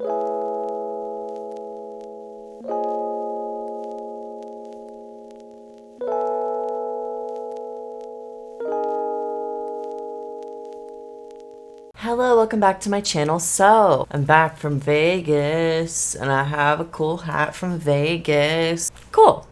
Hello, welcome back to my channel. So, I'm back from Vegas, and I have a cool hat from Vegas. Cool.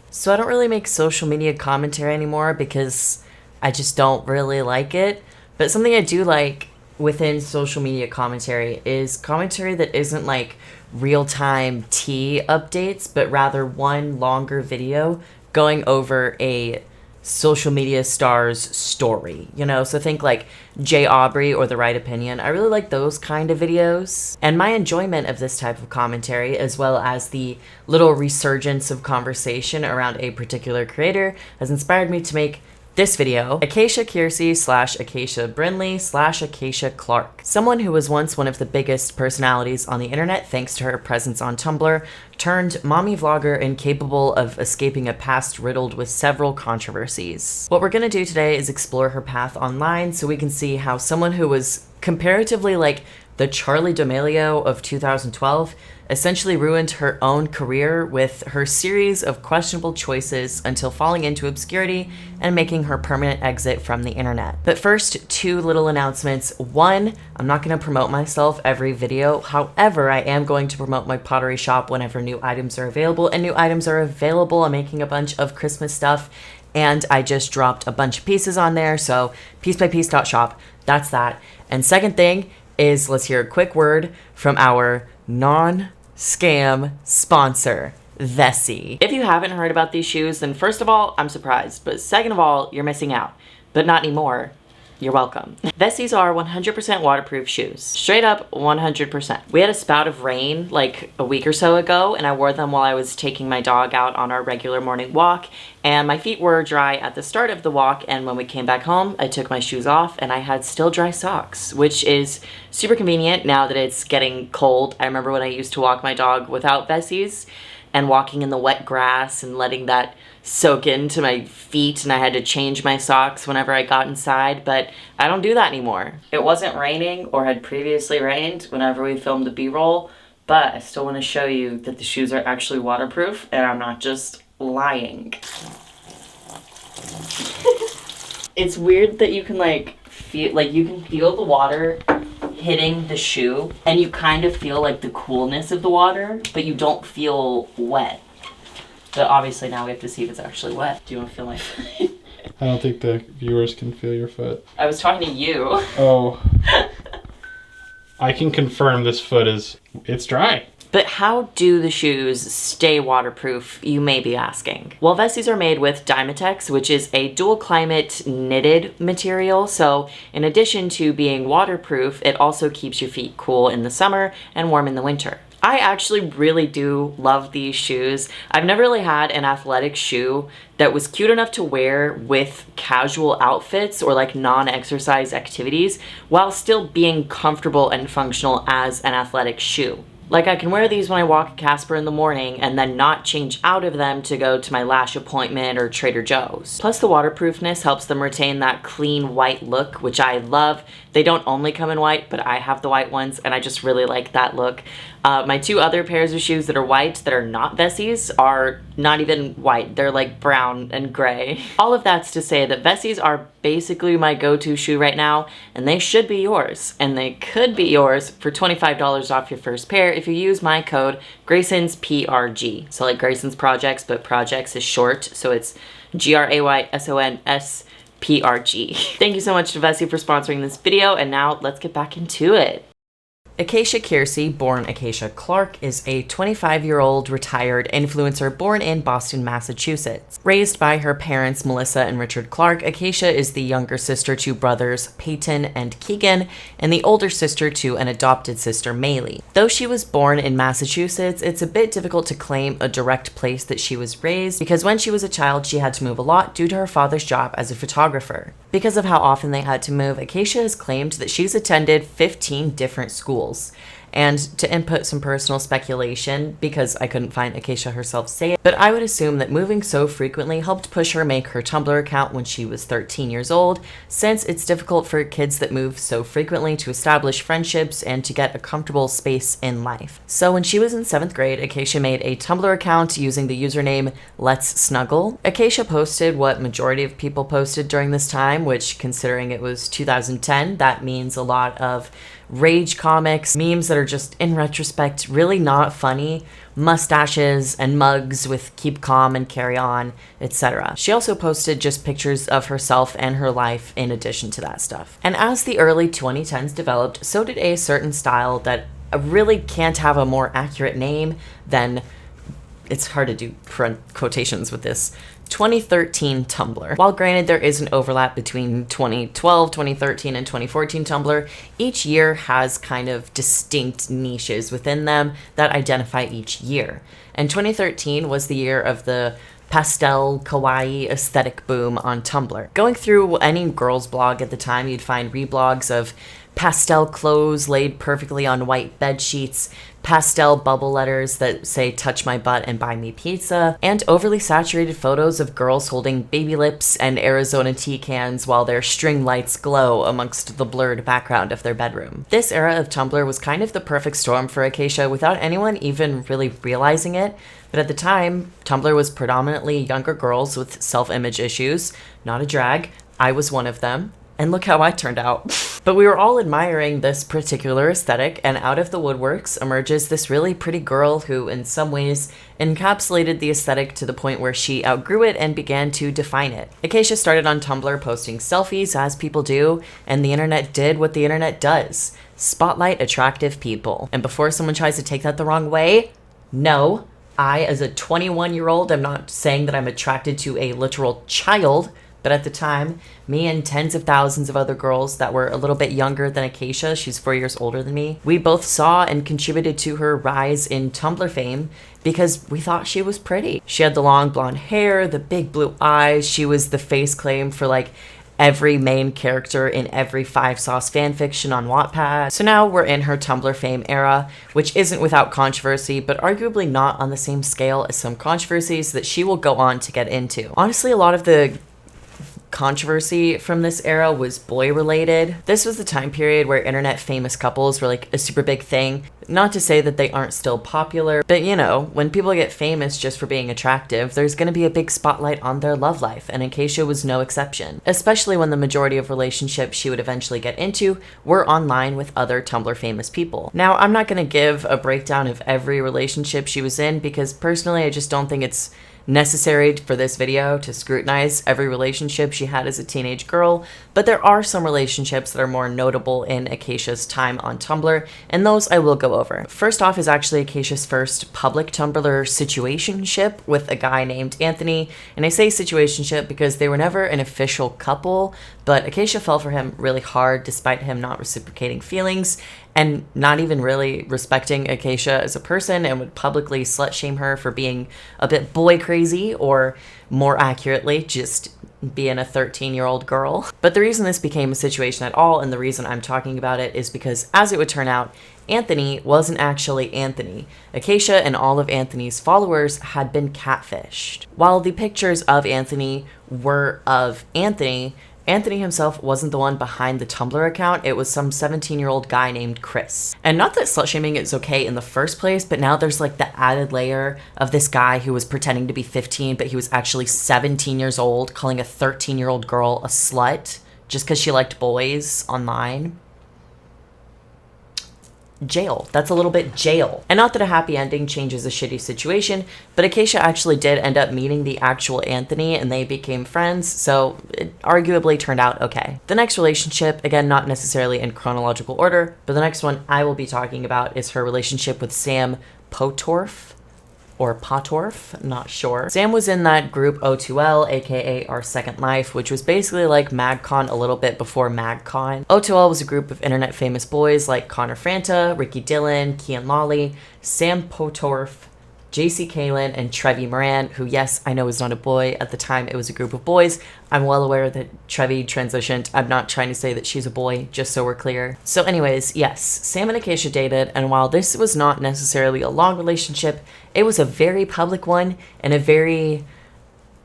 So I don't really make social media commentary anymore because I just don't really like it. But something I do like within social media commentary is commentary that isn't like real-time tea updates, but rather one longer video going over a social media star's story, you know? So think like Jay Aubrey or The Right Opinion. I really like those kind of videos. And my enjoyment of this type of commentary, as well as the little resurgence of conversation around a particular creator, has inspired me to make this video, Acacia Kersey / Acacia Brindley / Acacia Clark. Someone who was once one of the biggest personalities on the internet thanks to her presence on Tumblr, turned mommy vlogger and capable of escaping a past riddled with several controversies. What we're gonna do today is explore her path online so we can see how someone who was comparatively like the Charli D'Amelio of 2012 essentially ruined her own career with her series of questionable choices until falling into obscurity and making her permanent exit from the internet. But first, two little announcements. One, I'm not going to promote myself every video. However, I am going to promote my pottery shop whenever new items are available, and new items are available. I'm making a bunch of Christmas stuff, and I just dropped a bunch of pieces on there, so piecebypiece.shop. That's that. And second thing is, let's hear a quick word from our non-scam sponsor, Vessi. If you haven't heard about these shoes, then first of all, I'm surprised. But second of all, you're missing out. But not anymore. You're welcome. Vessis are 100% waterproof shoes. Straight up 100%. We had a spout of rain like a week or so ago, and I wore them while I was taking my dog out on our regular morning walk, and my feet were dry at the start of the walk, and when we came back home, I took my shoes off and I had still dry socks, which is super convenient now that it's getting cold. I remember when I used to walk my dog without Vessis and walking in the wet grass and letting that soak into my feet, and I had to change my socks whenever I got inside, but I don't do that anymore. It wasn't raining or had previously rained whenever we filmed the B-roll, but I still want to show you that the shoes are actually waterproof and I'm not just lying. It's weird that you can feel the water hitting the shoe, and you kind of feel like the coolness of the water, but you don't feel wet. But obviously now we have to see if it's actually wet. Do you want to feel my foot? I don't think the viewers can feel your foot. I was talking to you. Oh. I can confirm this foot it's dry. But how do the shoes stay waterproof, you may be asking? Well, Vessis are made with Dymatex, which is a dual climate knitted material. So in addition to being waterproof, it also keeps your feet cool in the summer and warm in the winter. I actually really do love these shoes. I've never really had an athletic shoe that was cute enough to wear with casual outfits or like non-exercise activities while still being comfortable and functional as an athletic shoe. Like, I can wear these when I walk Casper in the morning and then not change out of them to go to my lash appointment or Trader Joe's. Plus, the waterproofness helps them retain that clean white look, which I love. They don't only come in white, but I have the white ones and I just really like that look. My two other pairs of shoes that are white that are not Vessis are not even white. They're like brown and gray. All of that's to say that Vessis are basically my go-to shoe right now, and they should be yours. And they could be yours for $25 off your first pair if you use my code GraysonsPRG. So like Grayson's Projects, but Projects is short, so it's GRAYSONSPRG. Thank you so much to Vessi for sponsoring this video, and now let's get back into it. Acacia Kersey, born Acacia Clark, is a 25-year-old retired influencer born in Boston, Massachusetts. Raised by her parents, Melissa and Richard Clark, Acacia is the younger sister to brothers Peyton and Keegan, and the older sister to an adopted sister, Maylee. Though she was born in Massachusetts, it's a bit difficult to claim a direct place that she was raised, because when she was a child, she had to move a lot due to her father's job as a photographer. Because of how often they had to move, Acacia has claimed that she's attended 15 different schools. And to input some personal speculation, because I couldn't find Acacia herself say it, but I would assume that moving so frequently helped push her make her Tumblr account when she was 13 years old, since it's difficult for kids that move so frequently to establish friendships and to get a comfortable space in life. So when she was in 7th grade, Acacia made a Tumblr account using the username Let's Snuggle. Acacia posted what majority of people posted during this time, which, considering it was 2010, that means a lot of rage comics, memes that are just, in retrospect, really not funny, mustaches and mugs with keep calm and carry on, etc. She also posted just pictures of herself and her life in addition to that stuff. And as the early 2010s developed, so did a certain style that really can't have a more accurate name than, it's hard to do quotations with this, 2013 Tumblr. While granted there is an overlap between 2012, 2013, and 2014 Tumblr, each year has kind of distinct niches within them that identify each year. And 2013 was the year of the pastel kawaii aesthetic boom on Tumblr. Going through any girl's blog at the time, you'd find reblogs of pastel clothes laid perfectly on white bed sheets, pastel bubble letters that say touch my butt and buy me pizza, and overly saturated photos of girls holding baby lips and Arizona tea cans while their string lights glow amongst the blurred background of their bedroom. This era of Tumblr was kind of the perfect storm for Acacia without anyone even really realizing it, but at the time, Tumblr was predominantly younger girls with self-image issues. Not a drag, I was one of them. And look how I turned out. But we were all admiring this particular aesthetic, and out of the woodworks emerges this really pretty girl who, in some ways, encapsulated the aesthetic to the point where she outgrew it and began to define it. Acacia started on Tumblr posting selfies, as people do, and the internet did what the internet does. Spotlight attractive people. And before someone tries to take that the wrong way, no, I, as a 21-year-old, am not saying that I'm attracted to a literal child, but at the time, me and tens of thousands of other girls that were a little bit younger than Acacia, she's 4 years older than me, we both saw and contributed to her rise in Tumblr fame because we thought she was pretty. She had the long blonde hair, the big blue eyes, she was the face claim for like every main character in every 5-sauce fanfiction on Wattpad. So now we're in her Tumblr fame era, which isn't without controversy, but arguably not on the same scale as some controversies that she will go on to get into. Honestly, a lot of the controversy from this era was boy related. This was the time period where internet famous couples were like a super big thing. Not to say that they aren't still popular, but you know, when people get famous just for being attractive, there's gonna be a big spotlight on their love life, and Acacia was no exception. Especially when the majority of relationships she would eventually get into were online with other Tumblr famous people. Now, I'm not gonna give a breakdown of every relationship she was in because personally I just don't think it's necessary for this video to scrutinize every relationship she had as a teenage girl, but there are some relationships that are more notable in Acacia's time on Tumblr, and those I will go over. First off is actually Acacia's first public Tumblr situationship with a guy named Anthony, and I say situationship because they were never an official couple, but Acacia fell for him really hard despite him not reciprocating feelings, and not even really respecting Acacia as a person, and would publicly slut shame her for being a bit boy crazy, or more accurately, just being a 13-year-old girl. But the reason this became a situation at all, and the reason I'm talking about it, is because, as it would turn out, Anthony wasn't actually Anthony. Acacia and all of Anthony's followers had been catfished. While the pictures of Anthony were of Anthony, Anthony himself wasn't the one behind the Tumblr account, it was some 17-year-old guy named Chris. And not that slut-shaming is okay in the first place, but now there's like the added layer of this guy who was pretending to be 15, but he was actually 17 years old, calling a 13-year-old girl a slut just because she liked boys online. Jail. That's a little bit jail. And not that a happy ending changes a shitty situation, but Acacia actually did end up meeting the actual Anthony and they became friends, so it arguably turned out okay. The next relationship, again, not necessarily in chronological order, but the next one I will be talking about is her relationship with Sam Potorf. Or Potorf, not sure. Sam was in that group O2L, aka Our Second Life, which was basically like MagCon a little bit before MagCon. O2L was a group of internet famous boys like Connor Franta, Ricky Dillon, Kian Lawley. Sam Potorf JC Kalen, and Trevi Moran, who, yes, I know is not a boy. At the time, it was a group of boys. I'm well aware that Trevi transitioned. I'm not trying to say that she's a boy, just so we're clear. So anyways, yes, Sam and Acacia dated, and while this was not necessarily a long relationship, it was a very public one and a very,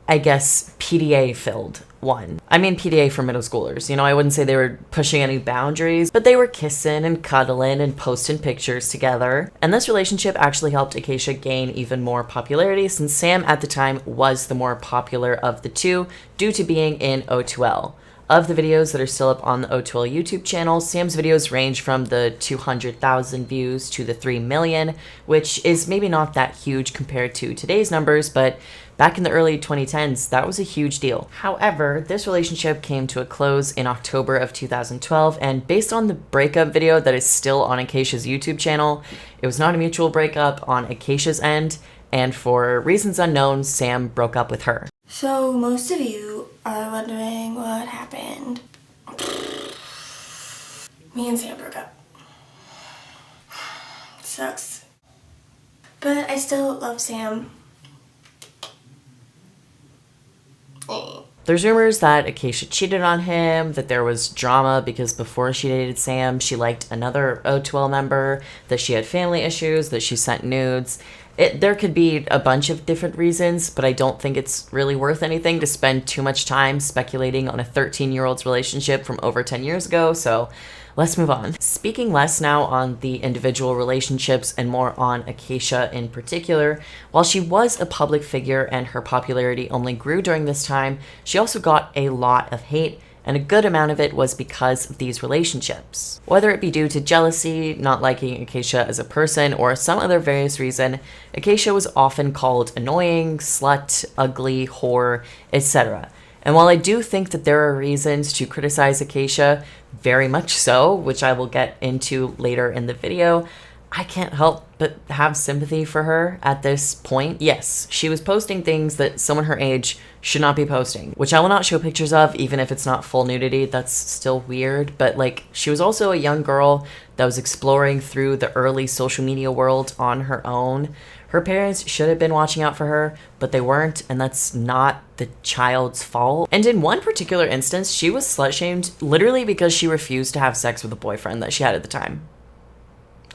I guess, PDA-filled one. I mean PDA for middle schoolers. You know, I wouldn't say they were pushing any boundaries, but they were kissing and cuddling and posting pictures together. And this relationship actually helped Acacia gain even more popularity, since Sam at the time was the more popular of the two due to being in O2L. Of the videos that are still up on the O2L YouTube channel, Sam's videos range from the 200,000 views to the 3 million, which is maybe not that huge compared to today's numbers, but back in the early 2010s, that was a huge deal. However, this relationship came to a close in October of 2012, and based on the breakup video that is still on Acacia's YouTube channel, it was not a mutual breakup on Acacia's end, and for reasons unknown, Sam broke up with her. So most of you are wondering what happened. Me and Sam broke up. Sucks. But I still love Sam. There's rumors that Acacia cheated on him, that there was drama because before she dated Sam, she liked another O2L member, that she had family issues, that she sent nudes. There could be a bunch of different reasons, but I don't think it's really worth anything to spend too much time speculating on a 13-year-old's relationship from over 10 years ago, so let's move on. Speaking less now on the individual relationships and more on Acacia in particular, while she was a public figure and her popularity only grew during this time, she also got a lot of hate, and a good amount of it was because of these relationships. Whether it be due to jealousy, not liking Acacia as a person, or some other various reason, Acacia was often called annoying, slut, ugly, whore, etc. And while I do think that there are reasons to criticize Acacia, very much so, which I will get into later in the video, I can't help but have sympathy for her at this point. Yes, she was posting things that someone her age should not be posting, which I will not show pictures of, even if it's not full nudity. That's still weird, but like, she was also a young girl that was exploring through the early social media world on her own. Her parents should have been watching out for her, but they weren't, and that's not the child's fault. And in one particular instance, she was slut-shamed literally because she refused to have sex with a boyfriend that she had at the time.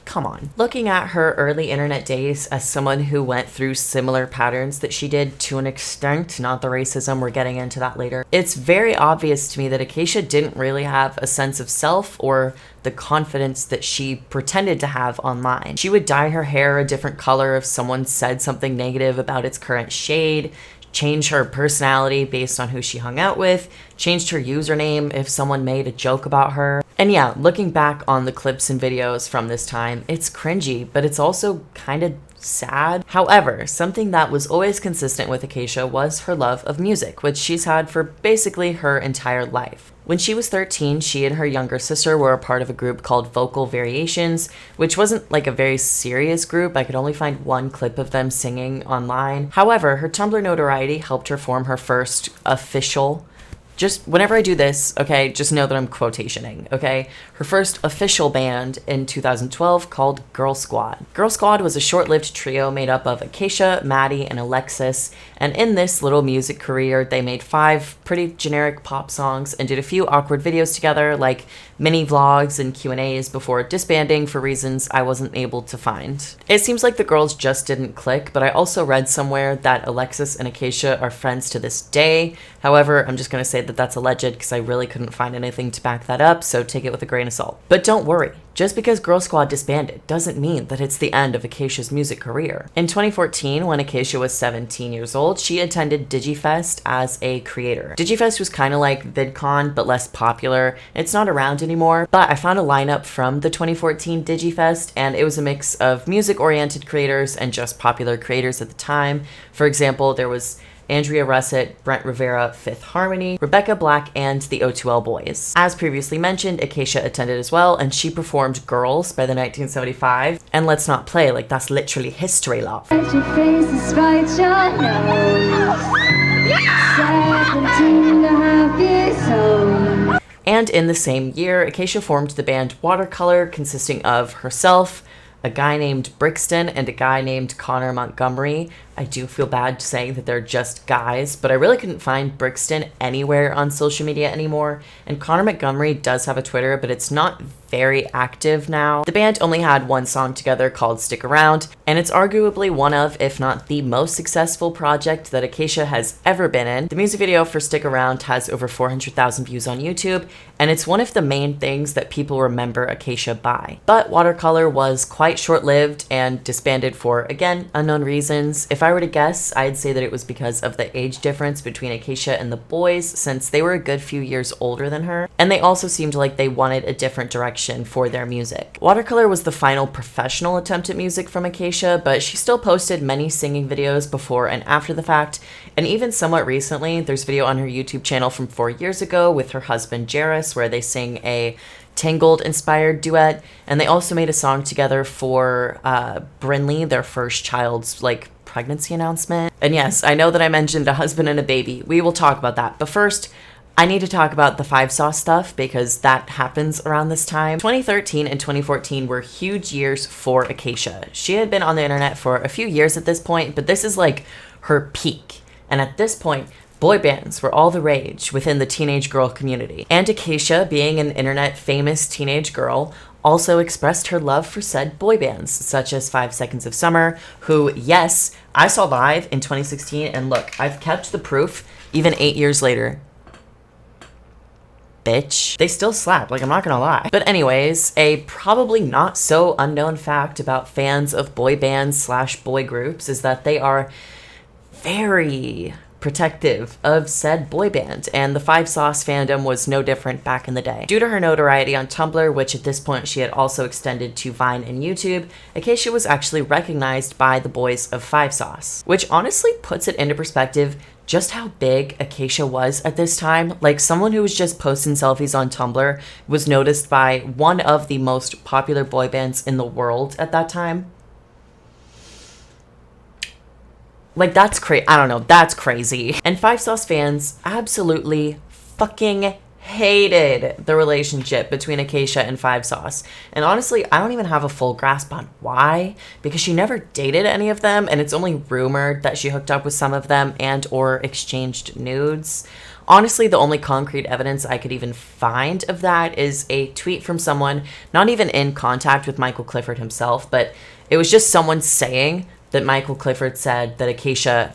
Come on. Looking at her early internet days as someone who went through similar patterns that she did to an extent, not the racism, we're getting into that later, it's very obvious to me that Acacia didn't really have a sense of self or the confidence that she pretended to have online. She would dye her hair a different color if someone said something negative about its current shade, change her personality based on who she hung out with, changed her username if someone made a joke about her. And yeah, looking back on the clips and videos from this time, it's cringy, but it's also kind of sad. However, something that was always consistent with Acacia was her love of music, which she's had for basically her entire life. When she was 13, she and her younger sister were a part of a group called Vocal Variations, which wasn't like a very serious group. I could only find one clip of them singing online. However, her Tumblr notoriety helped her form her first official, just whenever I do this, okay, just know that I'm quotationing, okay? Her first official band in 2012 called Girl Squad. Girl Squad was a short-lived trio made up of Acacia, Maddie, and Alexis, and in this little music career, they made 5 pretty generic pop songs and did a few awkward videos together, like mini vlogs and Q&As before disbanding for reasons I wasn't able to find. It seems like the girls just didn't click, but I also read somewhere that Alexis and Acacia are friends to this day. However, I'm just gonna say that that's alleged because I really couldn't find anything to back that up, so take it with a grain of salt. But don't worry, just because Girl Squad disbanded doesn't mean that it's the end of Acacia's music career. In 2014, when Acacia was 17 years old, she attended Digifest as a creator. Digifest was kind of like VidCon, but less popular. It's not around anymore, but I found a lineup from the 2014 Digifest, and it was a mix of music-oriented creators and just popular creators at the time. For example, there was Andrea Russet, Brent Rivera, Fifth Harmony, Rebecca Black, and the O2L Boys. As previously mentioned, Acacia attended as well, and she performed Girls by the 1975. And Let's Not Play, like that's literally history, love. And in the same year, Acacia formed the band Watercolor, consisting of herself, a guy named Brixton, and a guy named Connor Montgomery. I do feel bad saying that they're just guys, but I really couldn't find Brixton anywhere on social media anymore. And Connor Montgomery does have a Twitter, but it's not very active now. The band only had one song together called Stick Around, and it's arguably one of, if not the most successful project that Acacia has ever been in. The music video for Stick Around has over 400,000 views on YouTube, and it's one of the main things that people remember Acacia by. But Watercolor was quite short-lived and disbanded for, again, unknown reasons. If I were to guess, I'd say that it was because of the age difference between Acacia and the boys, since they were a good few years older than her, and they also seemed like they wanted a different direction for their music. Watercolor was the final professional attempt at music from Acacia, but she still posted many singing videos before and after the fact, and even somewhat recently, there's video on her YouTube channel from 4 years ago with her husband Jairus, where they sing a Tangled-inspired duet, and they also made a song together for Brinley, their first child's, pregnancy announcement. And yes, I know that I mentioned a husband and a baby. We will talk about that, but first, I need to talk about the 5 Sauce stuff because that happens around this time. 2013 and 2014 were huge years for Acacia. She had been on the internet for a few years at this point, but this is like her peak. And at this point, boy bands were all the rage within the teenage girl community. And Acacia, being an internet famous teenage girl, also expressed her love for said boy bands, such as 5 Seconds of Summer, who, yes, I saw live in 2016, and look, I've kept the proof even 8 years later. Bitch. They still slap, I'm not gonna lie. But anyways, a probably not so unknown fact about fans of boy bands / boy groups is that they are very protective of said boy band, and the 5 Sauce fandom was no different back in the day. Due to her notoriety on Tumblr, which at this point she had also extended to Vine and YouTube, Acacia was actually recognized by the boys of 5 Sauce, which honestly puts it into perspective just how big Acacia was at this time. Someone who was just posting selfies on Tumblr was noticed by one of the most popular boy bands in the world at that time. That's crazy. I don't know. That's crazy. And 5 Sauce fans absolutely fucking hated the relationship between Acacia and 5 Sauce. And honestly, I don't even have a full grasp on why, because she never dated any of them, and it's only rumored that she hooked up with some of them and or exchanged nudes. Honestly, the only concrete evidence I could even find of that is a tweet from someone not even in contact with Michael Clifford himself, but it was just someone saying that Michael Clifford said that Acacia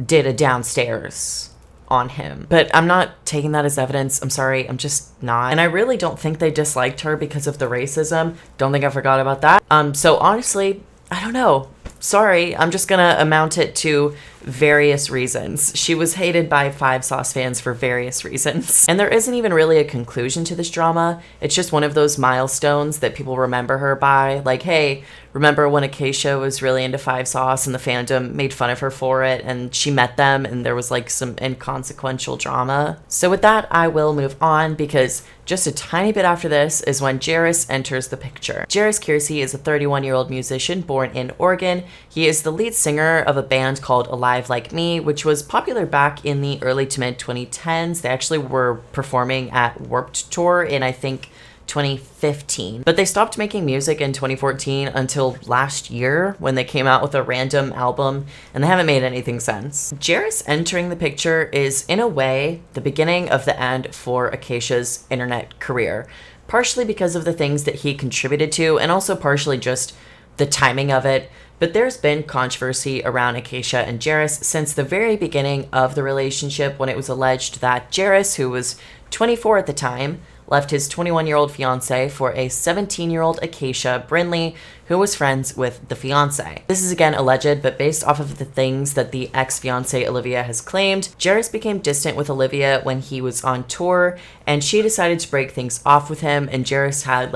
did a downstairs on him. But I'm not taking that as evidence. I'm sorry, I'm just not. And I really don't think they disliked her because of the racism. Don't think I forgot about that. So honestly, I don't know. Sorry, I'm just gonna amount it to various reasons. She was hated by 5 Sauce fans for various reasons. And there isn't even really a conclusion to this drama. It's just one of those milestones that people remember her by. Hey, remember when Acacia was really into 5 Sauce and the fandom made fun of her for it, and she met them and there was some inconsequential drama. So with that, I will move on because just a tiny bit after this is when Jairus enters the picture. Jairus Kersey is a 31-year-old musician born in Oregon. He is the lead singer of a band called Alive Like Me, which was popular back in the early to mid 2010s. They actually were performing at Warped Tour in, I think, 2015. But they stopped making music in 2014 until last year when they came out with a random album, and they haven't made anything since. Jairus entering the picture is, in a way, the beginning of the end for Acacia's internet career, partially because of the things that he contributed to, and also partially just the timing of it. But there's been controversy around Acacia and Jairus since the very beginning of the relationship, when it was alleged that Jairus, who was 24 at the time, left his 21-year-old fiance for a 17-year-old Acacia, Brinley, who was friends with the fiance. This is again alleged, but based off of the things that the ex-fiance Olivia has claimed, Jairus became distant with Olivia when he was on tour, and she decided to break things off with him, and Jairus had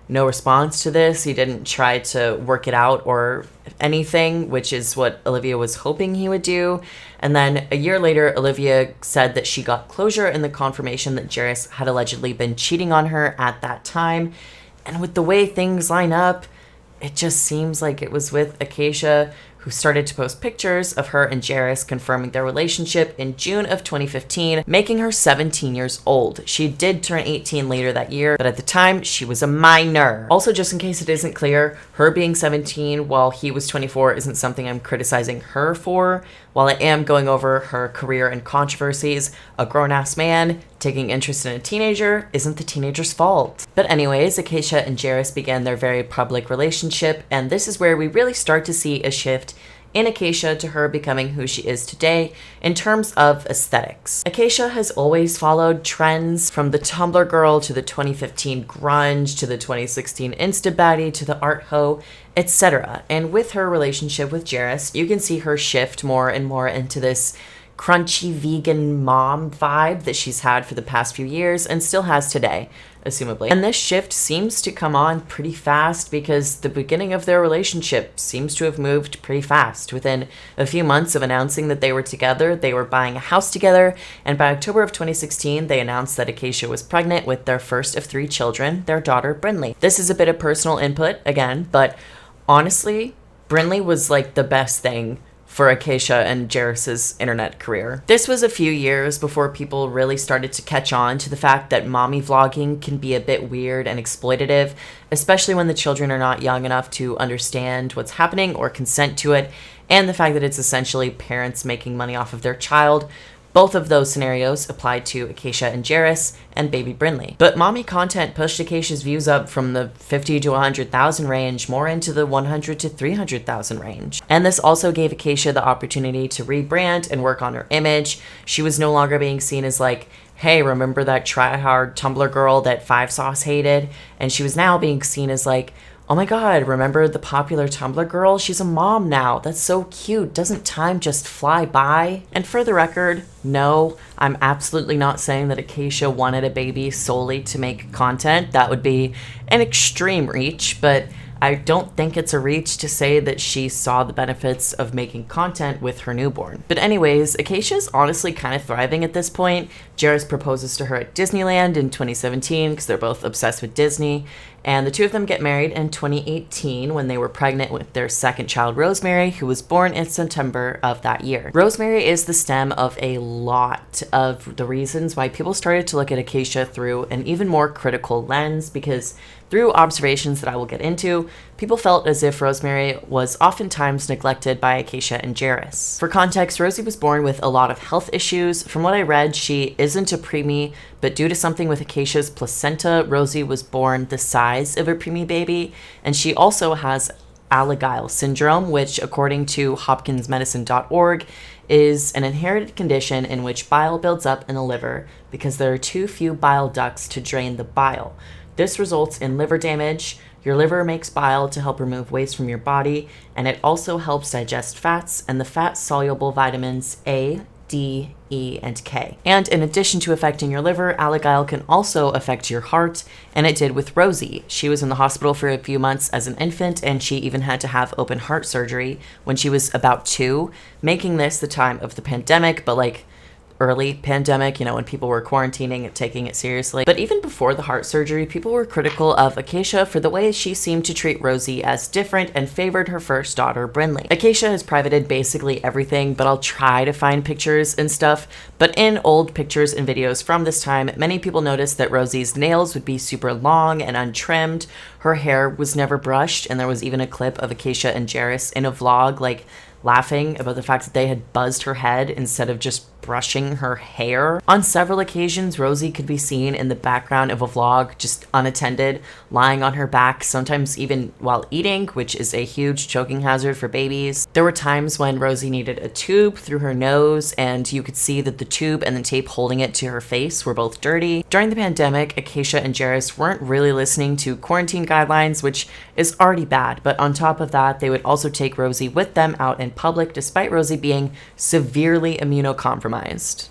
no response to this. He didn't try to work it out or anything, which is what Olivia was hoping he would do. And then a year later, Olivia said that she got closure in the confirmation that Jairus had allegedly been cheating on her at that time. And with the way things line up, it just seems like it was with Acacia, who started to post pictures of her and Jairus confirming their relationship in June of 2015, making her 17 years old. She did turn 18 later that year, but at the time, she was a minor. Also, just in case it isn't clear, her being 17 while he was 24 isn't something I'm criticizing her for. While I am going over her career and controversies, a grown-ass man taking interest in a teenager isn't the teenager's fault. But anyways, Acacia and Jairus began their very public relationship, and this is where we really start to see a shift in Acacia to her becoming who she is today in terms of aesthetics. Acacia has always followed trends from the Tumblr girl to the 2015 grunge to the 2016 Insta baddie to the art hoe, etc. And with her relationship with Jairus, you can see her shift more and more into this crunchy vegan mom vibe that she's had for the past few years and still has today, assumably. And this shift seems to come on pretty fast because the beginning of their relationship seems to have moved pretty fast. Within a few months of announcing that they were together, they were buying a house together, and by October of 2016, they announced that Acacia was pregnant with their first of 3 children, their daughter Brinley. This is a bit of personal input, again, but honestly, Brinley was like the best thing for Acacia and Jairus' internet career. This was a few years before people really started to catch on to the fact that mommy vlogging can be a bit weird and exploitative, especially when the children are not young enough to understand what's happening or consent to it, and the fact that it's essentially parents making money off of their child. Both of those scenarios applied to Acacia and Jairus and baby Brinley. But mommy content pushed Acacia's views up from the 50 to 100,000 range more into the 100 to 300,000 range. And this also gave Acacia the opportunity to rebrand and work on her image. She was no longer being seen as like, hey, remember that try-hard Tumblr girl that 5sauce hated? And she was now being seen as like, oh my god, remember the popular Tumblr girl? She's a mom now. That's so cute. Doesn't time just fly by? And for the record, no, I'm absolutely not saying that Acacia wanted a baby solely to make content. That would be an extreme reach, but I don't think it's a reach to say that she saw the benefits of making content with her newborn. But anyways, Acacia's honestly kind of thriving at this point. Jairus proposes to her at Disneyland in 2017 because they're both obsessed with Disney. And the two of them get married in 2018 when they were pregnant with their second child, Rosemary, who was born in September of that year. Rosemary is the stem of a lot of the reasons why people started to look at Acacia through an even more critical lens, because through observations that I will get into, people felt as if Rosemary was oftentimes neglected by Acacia and Jairus. For context, Rosie was born with a lot of health issues. From what I read, she isn't a preemie, but due to something with Acacia's placenta, Rosie was born the size of a preemie baby, and she also has Alagille syndrome, which, according to hopkinsmedicine.org, is an inherited condition in which bile builds up in the liver because there are too few bile ducts to drain the bile. This results in liver damage. Your liver makes bile to help remove waste from your body, and it also helps digest fats and the fat-soluble vitamins A, D, E, and K. And in addition to affecting your liver, Alagille can also affect your heart, and it did with Rosie. She was in the hospital for a few months as an infant, and she even had to have open heart surgery when she was about 2, making this the time of the pandemic, but like early pandemic, you know, when people were quarantining and taking it seriously. But even before the heart surgery, people were critical of Acacia for the way she seemed to treat Rosie as different and favored her first daughter, Brinley. Acacia has privated basically everything, but I'll try to find pictures and stuff. But in old pictures and videos from this time, many people noticed that Rosie's nails would be super long and untrimmed. Her hair was never brushed, and there was even a clip of Acacia and Jairus in a vlog, like, laughing about the fact that they had buzzed her head instead of just brushing her hair. On several occasions, Rosie could be seen in the background of a vlog, just unattended, lying on her back, sometimes even while eating, which is a huge choking hazard for babies. There were times when Rosie needed a tube through her nose, and you could see that the tube and the tape holding it to her face were both dirty. During the pandemic, Acacia and Jairus weren't really listening to quarantine guidelines, which is already bad, but on top of that, they would also take Rosie with them out in public, despite Rosie being severely immunocompromised.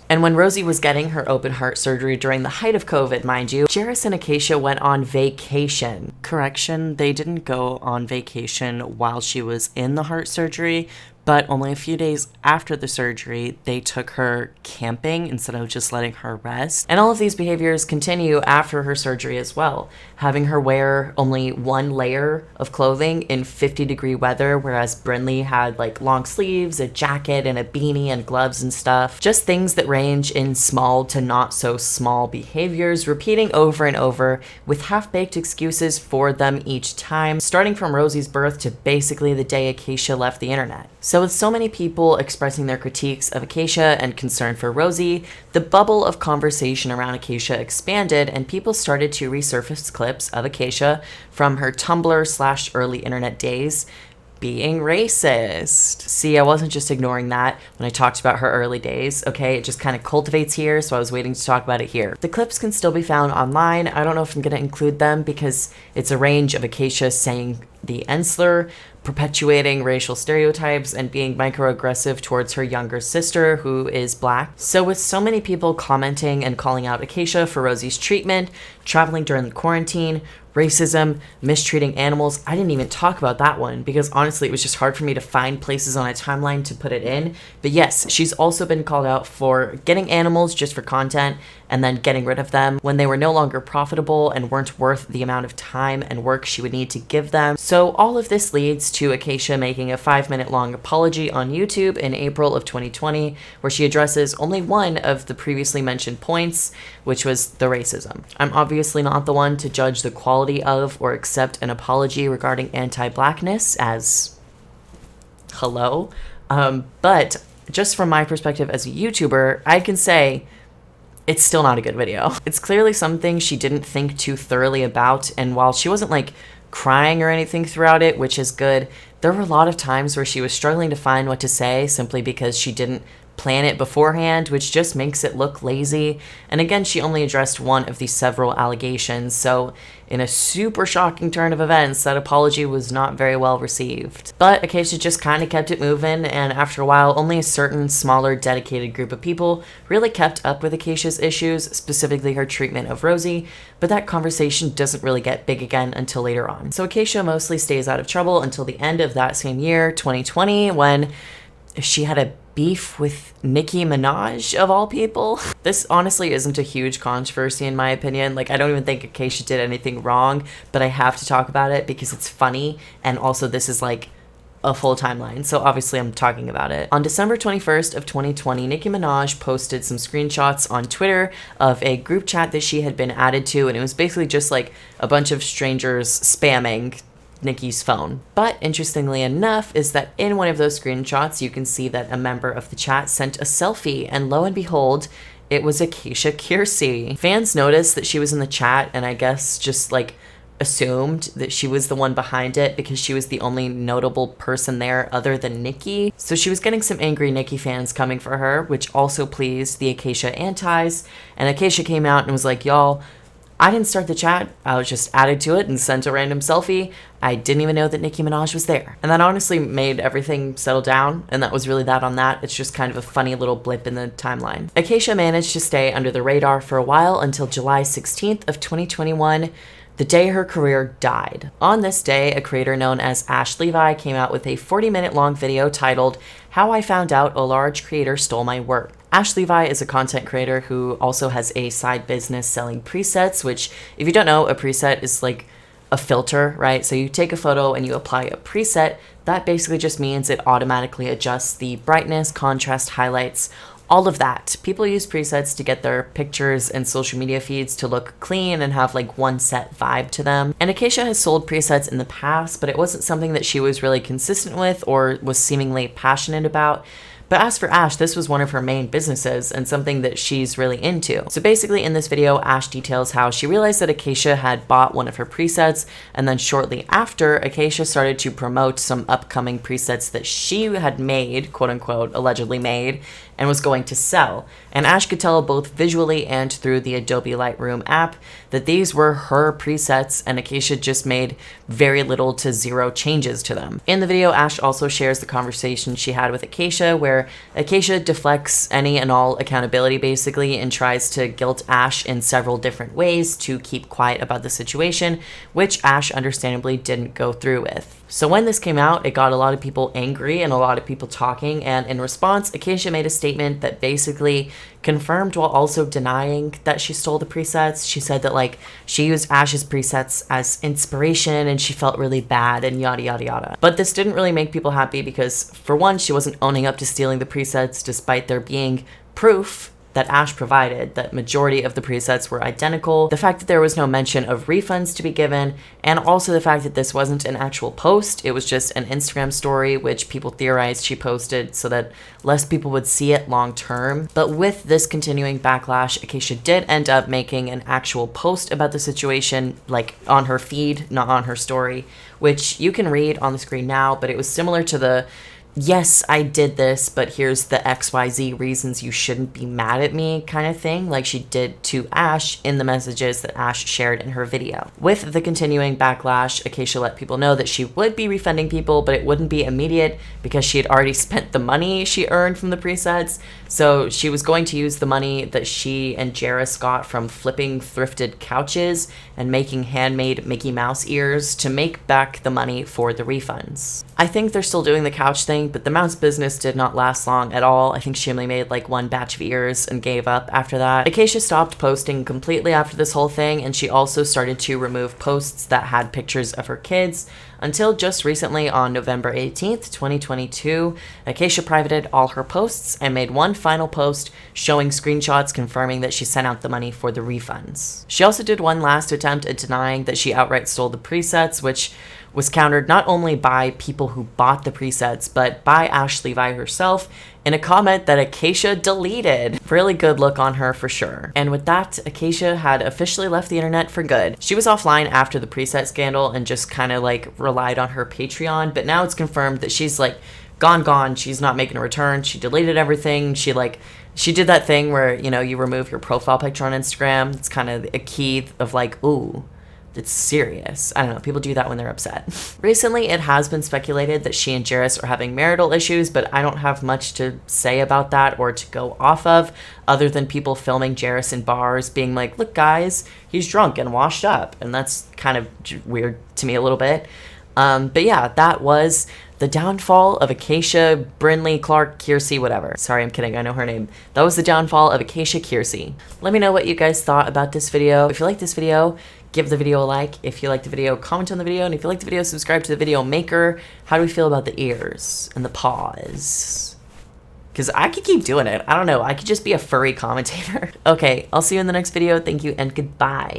And when Rosie was getting her open heart surgery during the height of COVID, mind you, Jairus and Acacia went on vacation. Correction, they didn't go on vacation while she was in the heart surgery, But only a few days after the surgery, they took her camping instead of just letting her rest. And all of these behaviors continue after her surgery as well, having her wear only one layer of clothing in 50-degree weather, whereas Brinley had like long sleeves, a jacket, and a beanie and gloves and stuff. Just things that range in small to not so small behaviors, repeating over and over with half-baked excuses for them each time, starting from Rosie's birth to basically the day Acacia left the internet. So with so many people expressing their critiques of Acacia and concern for Rosie, the bubble of conversation around Acacia expanded and people started to resurface clips of Acacia from her Tumblr/early internet days being racist. See, I wasn't just ignoring that when I talked about her early days, okay? It just kind of cultivates here, so I was waiting to talk about it here. The clips can still be found online. I don't know if I'm gonna include them because it's a range of Acacia saying the N-slur, perpetuating racial stereotypes, and being microaggressive towards her younger sister, who is Black. So with so many people commenting and calling out Acacia for Rosie's treatment, traveling during the quarantine, racism, mistreating animals, I didn't even talk about that one because honestly it was just hard for me to find places on a timeline to put it in. But yes, she's also been called out for getting animals just for content and then getting rid of them when they were no longer profitable and weren't worth the amount of time and work she would need to give them. So all of this leads to Acacia making a 5-minute long apology on YouTube in April of 2020, where she addresses only one of the previously mentioned points, which was the racism. I'm obviously not the one to judge the quality of or accept an apology regarding anti-Blackness as hello. But just from my perspective as a YouTuber, I can say it's still not a good video. It's clearly something she didn't think too thoroughly about, and while she wasn't like crying or anything throughout it, which is good, there were a lot of times where she was struggling to find what to say simply because she didn't plan it beforehand, which just makes it look lazy. And again, she only addressed one of the several allegations, so in a super shocking turn of events, that apology was not very well received. But Acacia just kind of kept it moving, and after a while, only a certain smaller, dedicated group of people really kept up with Acacia's issues, specifically her treatment of Rosie, but that conversation doesn't really get big again until later on. So Acacia mostly stays out of trouble until the end of that same year, 2020, when she had a beef with Nicki Minaj, of all people. This honestly isn't a huge controversy in my opinion. Like, I don't even think Acacia did anything wrong, but I have to talk about it because it's funny, and also this is like a full timeline, so obviously I'm talking about it. On December 21st of 2020, Nicki Minaj posted some screenshots on Twitter of a group chat that she had been added to, and it was basically just like a bunch of strangers spamming Nicki's phone. But interestingly enough is that in one of those screenshots you can see that a member of the chat sent a selfie, and lo and behold, it was Acacia Kersey. Fans noticed that she was in the chat and I guess just like assumed that she was the one behind it because she was the only notable person there other than Nicki. So she was getting some angry Nicki fans coming for her, which also pleased the Acacia antis, and Acacia came out and was like, y'all, I didn't start the chat, I was just added to it and sent a random selfie. I didn't even know that Nicki Minaj was there. And that honestly made everything settle down, and that was really that on that. It's just kind of a funny little blip in the timeline. Acacia managed to stay under the radar for a while until July 16th of 2021, the day her career died. On this day, a creator known as Ash Levi came out with a 40-minute long video titled How I Found Out a Large Creator Stole My Work. Ash Levi is a content creator who also has a side business selling presets, which, if you don't know, a preset is like a filter, right? So you take a photo and you apply a preset. That basically just means it automatically adjusts the brightness, contrast, highlights, all of that. People use presets to get their pictures and social media feeds to look clean and have like one set vibe to them. And Acacia has sold presets in the past, but it wasn't something that she was really consistent with or was seemingly passionate about. But as for Ash, this was one of her main businesses and something that she's really into. So basically in this video, Ash details how she realized that Acacia had bought one of her presets, and then shortly after, Acacia started to promote some upcoming presets that she had made, quote unquote, allegedly made, and was going to sell. And Ash could tell both visually and through the Adobe Lightroom app that these were her presets, and Acacia just made very little to zero changes to them. In the video, Ash also shares the conversation she had with Acacia, where Acacia deflects any and all accountability basically and tries to guilt Ash in several different ways to keep quiet about the situation, which Ash understandably didn't go through with. So when this came out, it got a lot of people angry and a lot of people talking, and in response, Acacia made a statement that basically confirmed while also denying that she stole the presets. She said that like she used Ash's presets as inspiration and she felt really bad and yada yada yada. But this didn't really make people happy because, for one, she wasn't owning up to stealing the presets despite there being proof that Ash provided that majority of the presets were identical, the fact that there was no mention of refunds to be given, and also the fact that this wasn't an actual post, it was just an Instagram story which people theorized she posted so that less people would see it long term. But with this continuing backlash, Acacia did end up making an actual post about the situation, like on her feed, not on her story, which you can read on the screen now, but it was similar to the yes, I did this, but here's the XYZ reasons you shouldn't be mad at me kind of thing, like she did to Ash in the messages that Ash shared in her video. With the continuing backlash, Acacia let people know that she would be refunding people, but it wouldn't be immediate because she had already spent the money she earned from the presets. So she was going to use the money that she and Jairus got from flipping thrifted couches and making handmade Mickey Mouse ears to make back the money for the refunds. I think they're still doing the couch thing, but the mouse business did not last long at all. I think she only made like one batch of ears and gave up after that. Acacia stopped posting completely after this whole thing, and she also started to remove posts that had pictures of her kids until just recently on November 18th, 2022, Acacia privated all her posts and made one final post showing screenshots confirming that she sent out the money for the refunds. She also did one last attempt at denying that she outright stole the presets, which was countered not only by people who bought the presets, but by Ash Levi herself in a comment that Acacia deleted. Really good look on her for sure. And with that, Acacia had officially left the internet for good. She was offline after the preset scandal and just kind of like relied on her Patreon, but now it's confirmed that she's like gone. She's not making a return. She deleted everything. She did that thing where, you know, you remove your profile picture on Instagram. It's kind of a key of like, ooh, it's serious. I don't know. People do that when they're upset. Recently, it has been speculated that she and Jairus are having marital issues, but I don't have much to say about that or to go off of, other than people filming Jairus in bars being like, look guys, he's drunk and washed up. And that's kind of weird to me a little bit. But yeah, that was the downfall of Acacia, Brinley, Clark, Kersey, whatever. Sorry, I'm kidding. I know her name. That was the downfall of Acacia Kersey. Let me know what you guys thought about this video. If you like this video, give the video a like. If you like the video, comment on the video. And if you like the video, subscribe to the video maker. How do we feel about the ears and the paws? Because I could keep doing it. I don't know. I could just be a furry commentator. Okay, I'll see you in the next video. Thank you and goodbye.